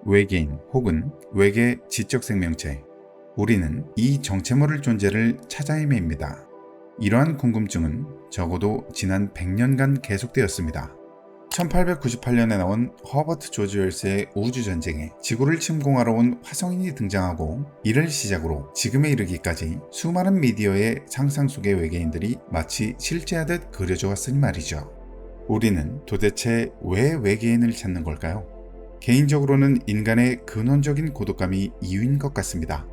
외계인 혹은 외계 지적 생명체, 우리는 이 정체모를 존재를 찾아 헤매입니다. 이러한 궁금증은 적어도 지난 100년간 계속되었습니다. 1898년에 나온 허버트 조지 웰스의 우주전쟁에 지구를 침공하러 온 화성인이 등장하고, 이를 시작으로 지금에 이르기까지 수많은 미디어의 상상 속의 외계인들이 마치 실제하듯 그려져 왔으니 말이죠. 우리는 도대체 왜 외계인을 찾는 걸까요? 개인적으로는 인간의 근원적인 고독감이 이유인 것 같습니다.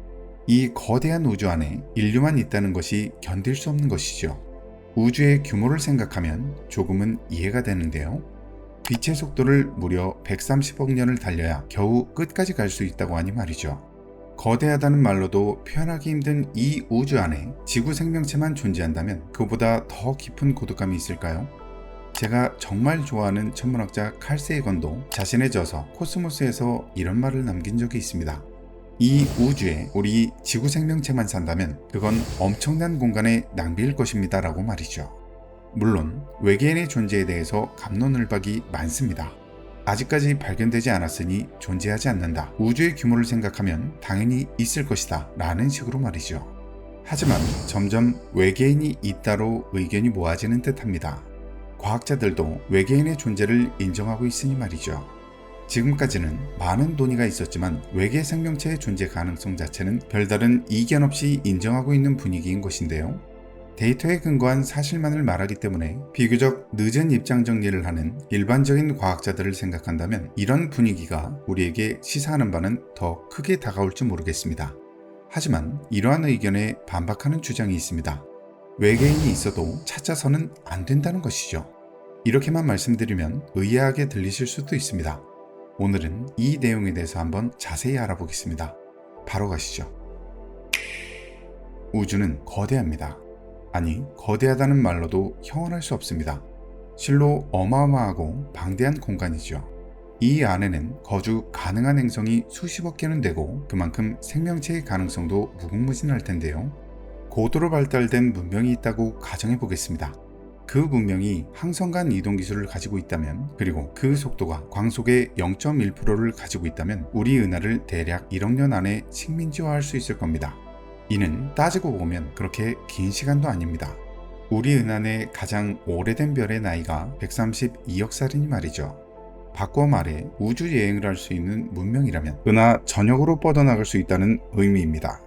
이 거대한 우주 안에 인류만 있다는 것이 견딜 수 없는 것이죠. 우주의 규모를 생각하면 조금은 이해가 되는데요. 빛의 속도를 무려 130억 년을 달려야 겨우 끝까지 갈 수 있다고 하니 말이죠. 거대하다는 말로도 표현하기 힘든 이 우주 안에 지구 생명체만 존재한다면 그보다 더 깊은 고독감이 있을까요? 제가 정말 좋아하는 천문학자 칼 세이건도 자신의 저서 코스모스에서 이런 말을 남긴 적이 있습니다. 이 우주에 우리 지구 생명체만 산다면 그건 엄청난 공간의 낭비일 것입니다 라고 말이죠. 물론 외계인의 존재에 대해서 갑론을박이 많습니다. 아직까지 발견되지 않았으니 존재하지 않는다. 우주의 규모를 생각하면 당연히 있을 것이다 라는 식으로 말이죠. 하지만 점점 외계인이 있다로 의견이 모아지는 듯합니다. 과학자들도 외계인의 존재를 인정하고 있으니 말이죠. 지금까지는 많은 논의가 있었지만 외계 생명체의 존재 가능성 자체는 별다른 이견 없이 인정하고 있는 분위기인 것인데요. 데이터에 근거한 사실만을 말하기 때문에 비교적 늦은 입장 정리를 하는 일반적인 과학자들을 생각한다면 이런 분위기가 우리에게 시사하는 바는 더 크게 다가올지 모르겠습니다. 하지만 이러한 의견에 반박하는 주장이 있습니다. 외계인이 있어도 찾아서는 안 된다는 것이죠. 이렇게만 말씀드리면 의아하게 들리실 수도 있습니다. 오늘은 이 내용에 대해서 한번 자세히 알아보겠습니다. 바로 가시죠. 우주는 거대합니다. 아니, 거대하다는 말로도 형언할 수 없습니다. 실로 어마어마하고 방대한 공간이죠. 이 안에는 거주 가능한 행성이 수십억 개는 되고 그만큼 생명체의 가능성도 무궁무진할 텐데요. 고도로 발달된 문명이 있다고 가정해 보겠습니다. 그 문명이 항성 간 이동 기술을 가지고 있다면, 그리고 그 속도가 광속의 0.1%를 가지고 있다면 우리 은하를 대략 1억 년 안에 식민지화할 수 있을 겁니다. 이는 따지고 보면 그렇게 긴 시간도 아닙니다. 우리 은하 내 가장 오래된 별의 나이가 132억 살이니 말이죠. 바꿔 말해 우주 여행을 할 수 있는 문명이라면 은하 전역으로 뻗어나갈 수 있다는 의미입니다.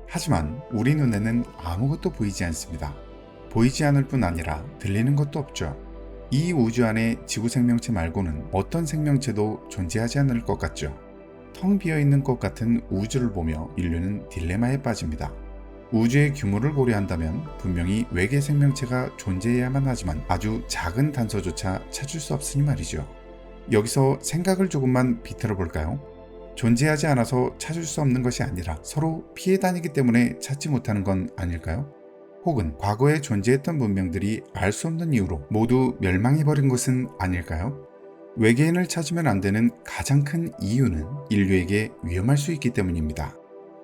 하지만 우리 눈에는 아무것도 보이지 않습니다. 보이지 않을 뿐 아니라 들리는 것도 없죠. 이 우주 안에 지구 생명체 말고는 어떤 생명체도 존재하지 않을 것 같죠. 텅 비어있는 것 같은 우주를 보며 인류는 딜레마에 빠집니다. 우주의 규모를 고려한다면 분명히 외계 생명체가 존재해야만 하지만 아주 작은 단서조차 찾을 수 없으니 말이죠. 여기서 생각을 조금만 비틀어 볼까요? 존재하지 않아서 찾을 수 없는 것이 아니라 서로 피해 다니기 때문에 찾지 못하는 건 아닐까요? 혹은 과거에 존재했던 문명들이 알 수 없는 이유로 모두 멸망해버린 것은 아닐까요? 외계인을 찾으면 안 되는 가장 큰 이유는 인류에게 위험할 수 있기 때문입니다.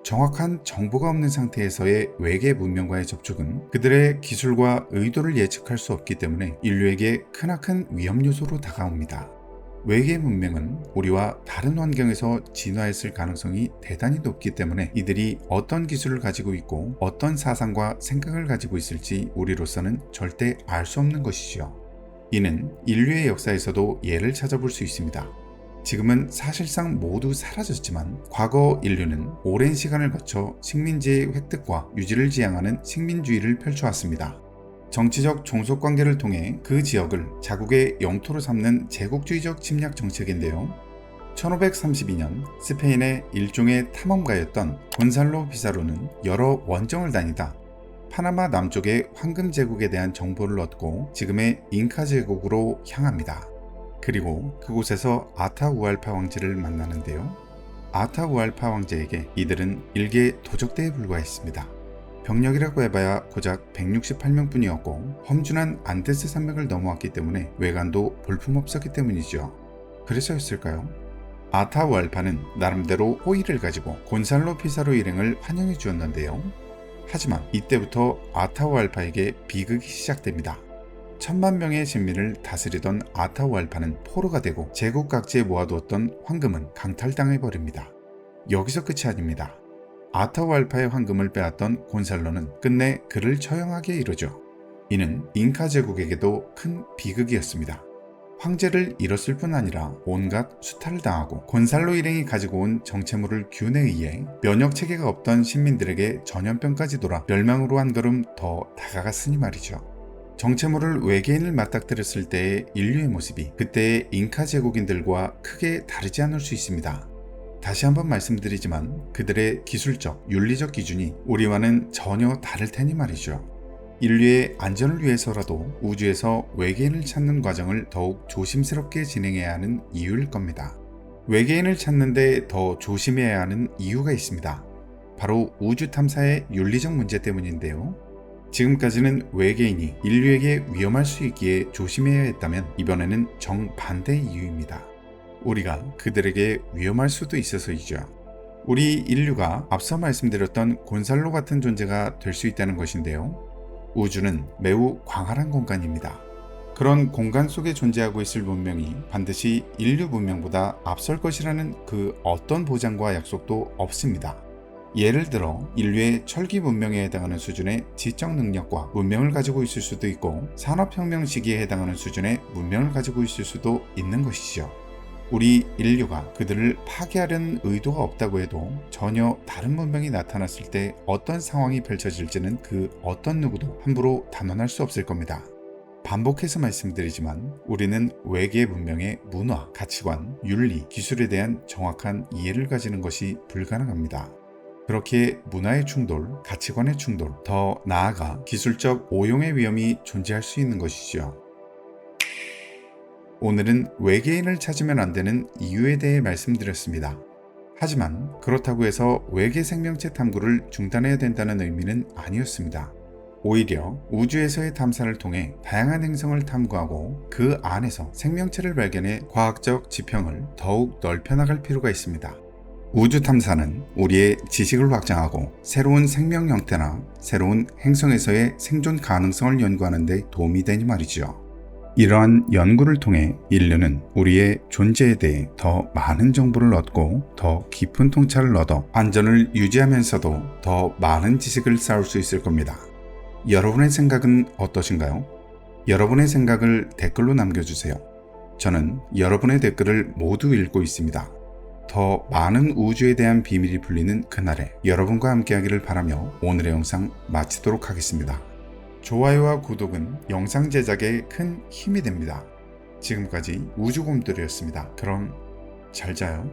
정확한 정보가 없는 상태에서의 외계 문명과의 접촉은 그들의 기술과 의도를 예측할 수 없기 때문에 인류에게 크나큰 위험 요소로 다가옵니다. 외계 문명은 우리와 다른 환경에서 진화했을 가능성이 대단히 높기 때문에 이들이 어떤 기술을 가지고 있고 어떤 사상과 생각을 가지고 있을지 우리로서는 절대 알 수 없는 것이죠. 이는 인류의 역사에서도 예를 찾아볼 수 있습니다. 지금은 사실상 모두 사라졌지만 과거 인류는 오랜 시간을 거쳐 식민지의 획득과 유지를 지향하는 식민주의를 펼쳐왔습니다. 정치적 종속관계를 통해 그 지역을 자국의 영토로 삼는 제국주의적 침략 정책인데요. 1532년 스페인의 일종의 탐험가였던 곤살로 피사로는 여러 원정을 다니다 파나마 남쪽의 황금 제국에 대한 정보를 얻고 지금의 잉카 제국으로 향합니다. 그리고 그곳에서 아타우알파 왕제를 만나는데요. 아타우알파 왕제에게 이들은 일개 도적대에 불과했습니다. 병력이라고 해봐야 고작 168명뿐이었고 험준한 안데스 산맥을 넘어왔기 때문에 외관도 볼품없었기 때문이죠. 그래서였을까요? 아타우알파는 나름대로 호의를 가지고 곤살로 피사로 일행을 환영해 주었는데요. 하지만 이때부터 아타우알파에게 비극이 시작됩니다. 천만 명의 신민을 다스리던 아타후알파는 포로가 되고 제국 각지에 모아두었던 황금은 강탈당해버립니다. 여기서 끝이 아닙니다. 아타후알파의 황금을 빼앗던 곤살로는 끝내 그를 처형하게 이르죠. 이는 잉카 제국에게도 큰 비극이었습니다. 황제를 잃었을 뿐 아니라 온갖 수탈을 당하고 곤살로 일행이 가지고 온 정체물을 균에 의해 면역체계가 없던 신민들에게 전염병까지 돌아 멸망으로 한 걸음 더 다가갔으니 말이죠. 정체물을 외계인을 맞닥뜨렸을 때의 인류의 모습이 그때의 잉카 제국인들과 크게 다르지 않을 수 있습니다. 다시 한번 말씀드리지만 그들의 기술적, 윤리적 기준이 우리와는 전혀 다를 테니 말이죠. 인류의 안전을 위해서라도 우주에서 외계인을 찾는 과정을 더욱 조심스럽게 진행해야 하는 이유일 겁니다. 외계인을 찾는데 더 조심해야 하는 이유가 있습니다. 바로 우주 탐사의 윤리적 문제 때문인데요. 지금까지는 외계인이 인류에게 위험할 수 있기에 조심해야 했다면 이번에는 정반대의 이유입니다. 우리가 그들에게 위험할 수도 있어서이죠. 우리 인류가 앞서 말씀드렸던 곤살로 같은 존재가 될 수 있다는 것인데요. 우주는 매우 광활한 공간입니다. 그런 공간 속에 존재하고 있을 문명이 반드시 인류 문명보다 앞설 것이라는 그 어떤 보장과 약속도 없습니다. 예를 들어 인류의 철기 문명에 해당하는 수준의 지적 능력과 문명을 가지고 있을 수도 있고 산업혁명 시기에 해당하는 수준의 문명을 가지고 있을 수도 있는 것이죠. 우리 인류가 그들을 파괴하려는 의도가 없다고 해도 전혀 다른 문명이 나타났을 때 어떤 상황이 펼쳐질지는 그 어떤 누구도 함부로 단언할 수 없을 겁니다. 반복해서 말씀드리지만 우리는 외계 문명의 문화, 가치관, 윤리, 기술에 대한 정확한 이해를 가지는 것이 불가능합니다. 그렇게 문화의 충돌, 가치관의 충돌, 더 나아가 기술적 오용의 위험이 존재할 수 있는 것이죠. 오늘은 외계인을 찾으면 안 되는 이유에 대해 말씀드렸습니다. 하지만 그렇다고 해서 외계 생명체 탐구를 중단해야 된다는 의미는 아니었습니다. 오히려 우주에서의 탐사를 통해 다양한 행성을 탐구하고 그 안에서 생명체를 발견해 과학적 지평을 더욱 넓혀나갈 필요가 있습니다. 우주 탐사는 우리의 지식을 확장하고 새로운 생명 형태나 새로운 행성에서의 생존 가능성을 연구하는 데 도움이 되니 말이죠. 이러한 연구를 통해 인류는 우리의 존재에 대해 더 많은 정보를 얻고 더 깊은 통찰을 얻어 안전을 유지하면서도 더 많은 지식을 쌓을 수 있을 겁니다. 여러분의 생각은 어떠신가요? 여러분의 생각을 댓글로 남겨주세요. 저는 여러분의 댓글을 모두 읽고 있습니다. 더 많은 우주에 대한 비밀이 풀리는 그날에 여러분과 함께하기를 바라며 오늘의 영상 마치도록 하겠습니다. 좋아요와 구독은 영상 제작에 큰 힘이 됩니다. 지금까지 우주곰돌이였습니다. 그럼 잘 자요.